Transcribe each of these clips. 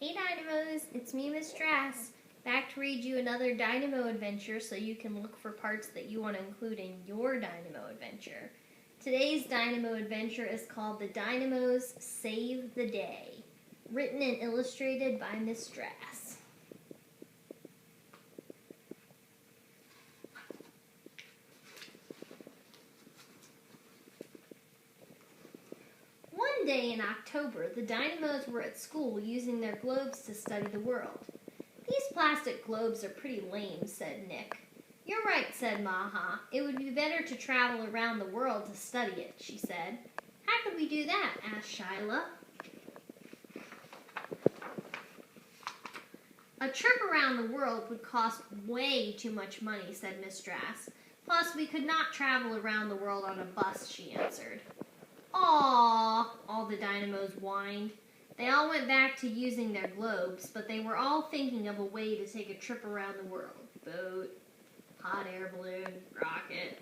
Hey Dynamos, it's me, Miss Strass, back to read you another Dynamo Adventure so you can look for parts that you want to include in your Dynamo Adventure. Today's Dynamo Adventure is called The Dynamos Save the Day, written and illustrated by Miss Strass. One day in October, the Dynamos were at school using their globes to study the world. "These plastic globes are pretty lame," said Nick. "You're right," said Maha. "It would be better to travel around the world to study it," she said. "How could we do that?" asked Shyla. "A trip around the world would cost way too much money," said Miss Strass. "Plus, we could not travel around the world on a bus," she answered. "Aww," all the Dynamos whined. They all went back to using their globes, but they were all thinking of a way to take a trip around the world. Boat, hot air balloon, rocket.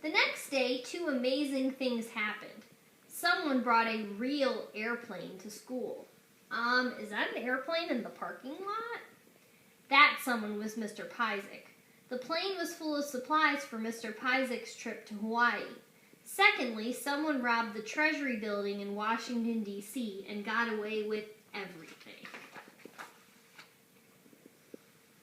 The next day, two amazing things happened. Someone brought a real airplane to school. Is that an airplane in the parking lot?" That someone was Mr. Pyzik. The plane was full of supplies for Mr. Pyzik's trip to Hawaii. Secondly, someone robbed the Treasury building in Washington, D.C. and got away with everything.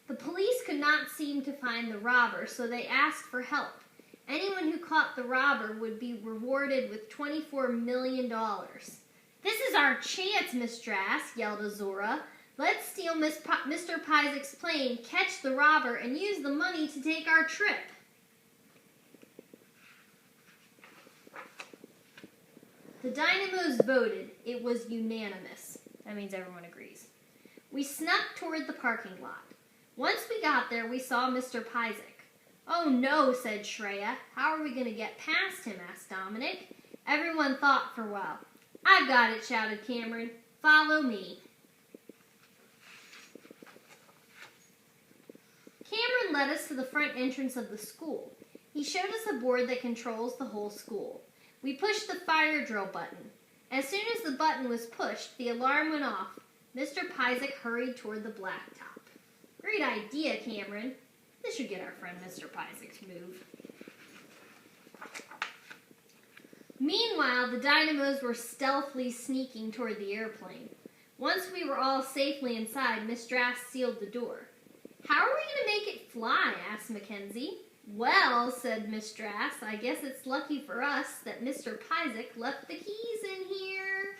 The police could not seem to find the robber, so they asked for help. Anyone who caught the robber would be rewarded with $24 million. "This is our chance, Miss Strass," yelled Azora. "Let's steal Mr. Pyzik's plane, catch the robber, and use the money to take our trip." The Dynamos voted. It was unanimous. That means everyone agrees. We snuck toward the parking lot. Once we got there, we saw Mr. Pyzik. "Oh no," said Shreya. "How are we going to get past him?" asked Dominic. Everyone thought for a while. "I've got it," shouted Cameron. "Follow me." Cameron led us to the front entrance of the school. He showed us a board that controls the whole school. We pushed the fire drill button. As soon as the button was pushed, the alarm went off. Mr. Pyzik hurried toward the blacktop. "Great idea, Cameron. This should get our friend Mr. Pyzik to move." Meanwhile, the Dynamos were stealthily sneaking toward the airplane. Once we were all safely inside, Miss Strass sealed the door. "How are we going to make it fly?" asked Mackenzie. "Well," said Miss Strass, "I guess it's lucky for us that Mr. Pyzik left the keys in here."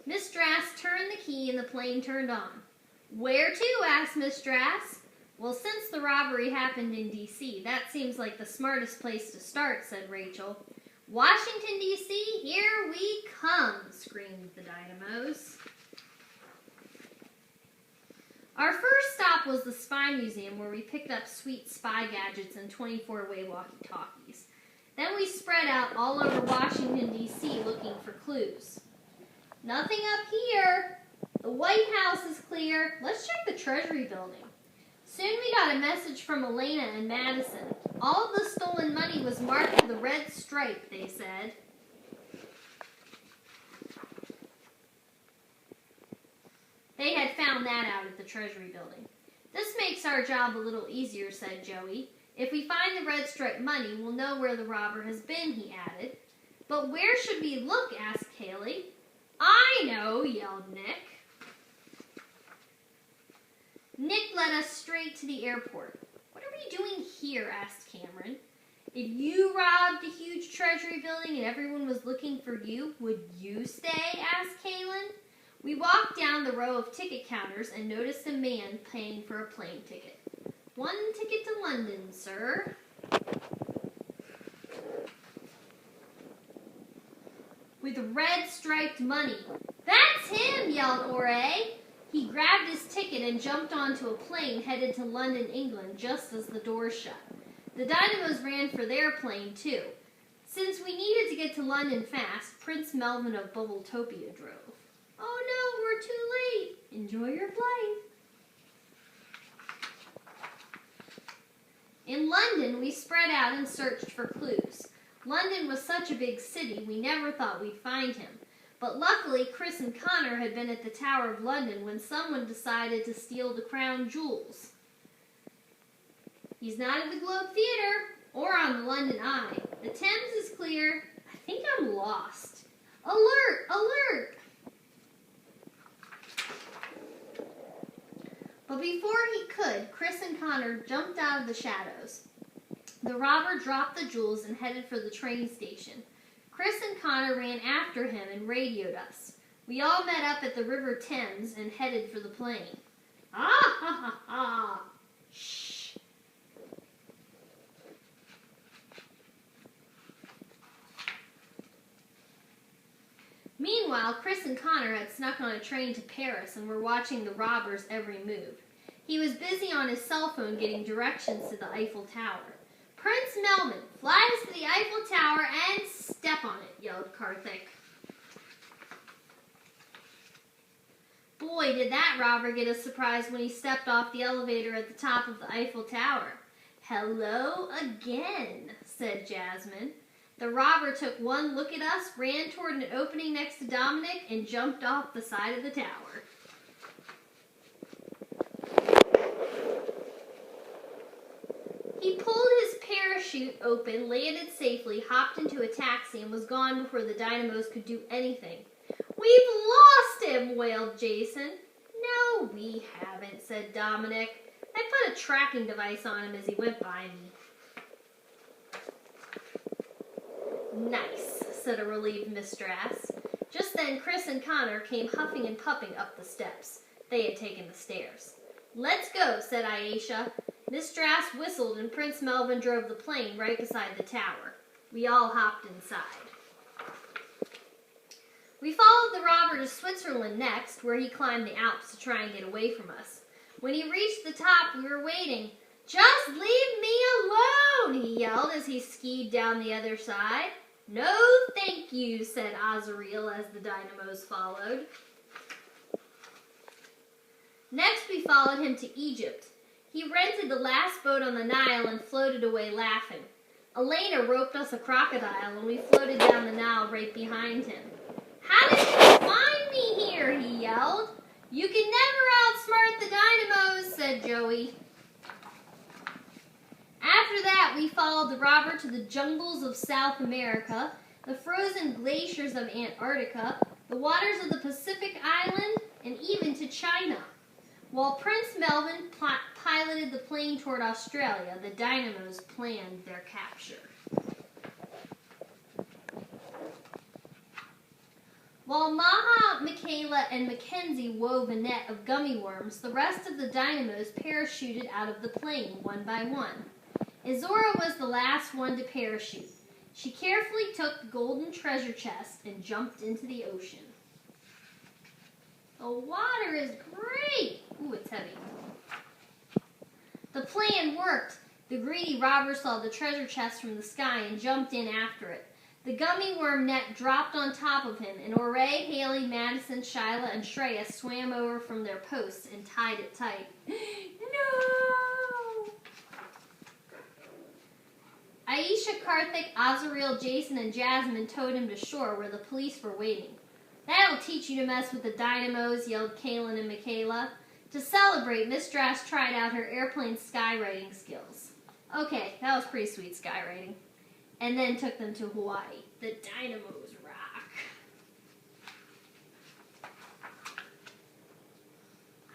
Miss Strass turned the key and the plane turned on. "Where to?" asked Miss Strass. "Well, since the robbery happened in D.C., that seems like the smartest place to start," said Rachel. "Washington, D.C., here we come!" screamed the Dynamos. Our first stop was the Spy Museum, where we picked up sweet spy gadgets and 24-way walkie-talkies. Then we spread out all over Washington, D.C. looking for clues. "Nothing up here. The White House is clear. Let's check the Treasury building." Soon we got a message from Elena and Madison. All of the stolen money was marked with a red stripe, they said. They had found that out at the Treasury building. "This makes our job a little easier," said Joey. "If we find the red stripe money, we'll know where the robber has been," he added. "But where should we look?" asked Kaylee. "I know," yelled Nick. Nick led us straight to the airport. "What are we doing here?" asked Cameron. "If you robbed a huge Treasury building and everyone was looking for you, would you stay?" asked Kaylin. We walked down the row of ticket counters and noticed a man paying for a plane ticket. "1 ticket to London, sir." "With red striped money." "That's him!" yelled Ore. He grabbed his ticket and jumped onto a plane headed to London, England, just as the doors shut. The Dynamos ran for their plane, too. Since we needed to get to London fast, Prince Melvin of Bubbletopia drove. "Oh no, we're too late. Enjoy your flight." In London, we spread out and searched for clues. London was such a big city, we never thought we'd find him. But luckily, Chris and Connor had been at the Tower of London when someone decided to steal the crown jewels. He's not at the Globe Theatre or on the London Eye. The Thames is clear. I think I'm lost. Alert! Alert! But before he could, Chris and Connor jumped out of the shadows. The robber dropped the jewels and headed for the train station. Chris and Connor ran after him and radioed us. We all met up at the River Thames and headed for the plane. Ah ha ha ha! Shh! Meanwhile, Chris and Connor had snuck on a train to Paris and were watching the robber's every move. He was busy on his cell phone getting directions to the Eiffel Tower. Prince Melvin, flies to the Eiffel Tower and step on it, yelled Karthik. Boy, did that robber get a surprise when he stepped off the elevator at the top of the Eiffel Tower. Hello again, said Jasmine. The robber took one look at us, ran toward an opening next to Dominic, and jumped off the side of the tower. He pulled his parachute open, landed safely, hopped into a taxi, and was gone before the Dynamos could do anything. We've lost him, wailed Jason. No, we haven't, said Dominic. I put a tracking device on him as he went by me. Nice, said a relieved Miss Strass. Just then, Chris and Connor came huffing and puffing up the steps. They had taken the stairs. Let's go, said Aisha. Miss Strass whistled and Prince Melvin drove the plane right beside the tower. We all hopped inside. We followed the robber to Switzerland next, where he climbed the Alps to try and get away from us. When he reached the top, we were waiting. Just leave me alone, he yelled as he skied down the other side. No, thank you, said Azrael as the Dynamos followed. Next, we followed him to Egypt. He rented the last boat on the Nile and floated away laughing. Elena roped us a crocodile and we floated down the Nile right behind him. How did you find me here? He yelled. You can never outsmart the Dynamos, said Joey. After that, we followed the robber to the jungles of South America, the frozen glaciers of Antarctica, the waters of the Pacific Island, and even to China. While Prince Melvin piloted the plane toward Australia, the Dynamos planned their capture. While Maha, Michaela, and Mackenzie wove a net of gummy worms, the rest of the Dynamos parachuted out of the plane one by one. Izora was the last one to parachute. She carefully took the golden treasure chest and jumped into the ocean. The water is great! Ooh, it's heavy. The plan worked. The greedy robber saw the treasure chest from the sky and jumped in after it. The gummy worm net dropped on top of him, and Oray, Haley, Madison, Shyla, and Shreya swam over from their posts and tied it tight. No! Aisha, Karthik, Azrael, Jason, and Jasmine towed him to shore where the police were waiting. That'll teach you to mess with the Dynamos, yelled Kaylin and Michaela. To celebrate, Miss Strass tried out her airplane skywriting skills. Okay, that was pretty sweet skywriting. And then took them to Hawaii. The Dynamos rock.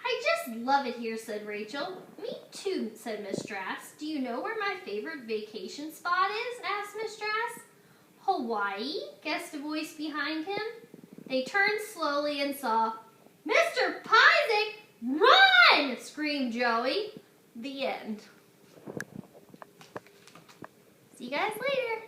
I just love it here, said Rachel. Me too, said Miss Strass. Do you know where my favorite vacation spot is? Asked Miss Strass. Hawaii? Guessed a voice behind him. They turned slowly and saw, Mr. Pyzik, run! Screamed Joey. The end. See you guys later.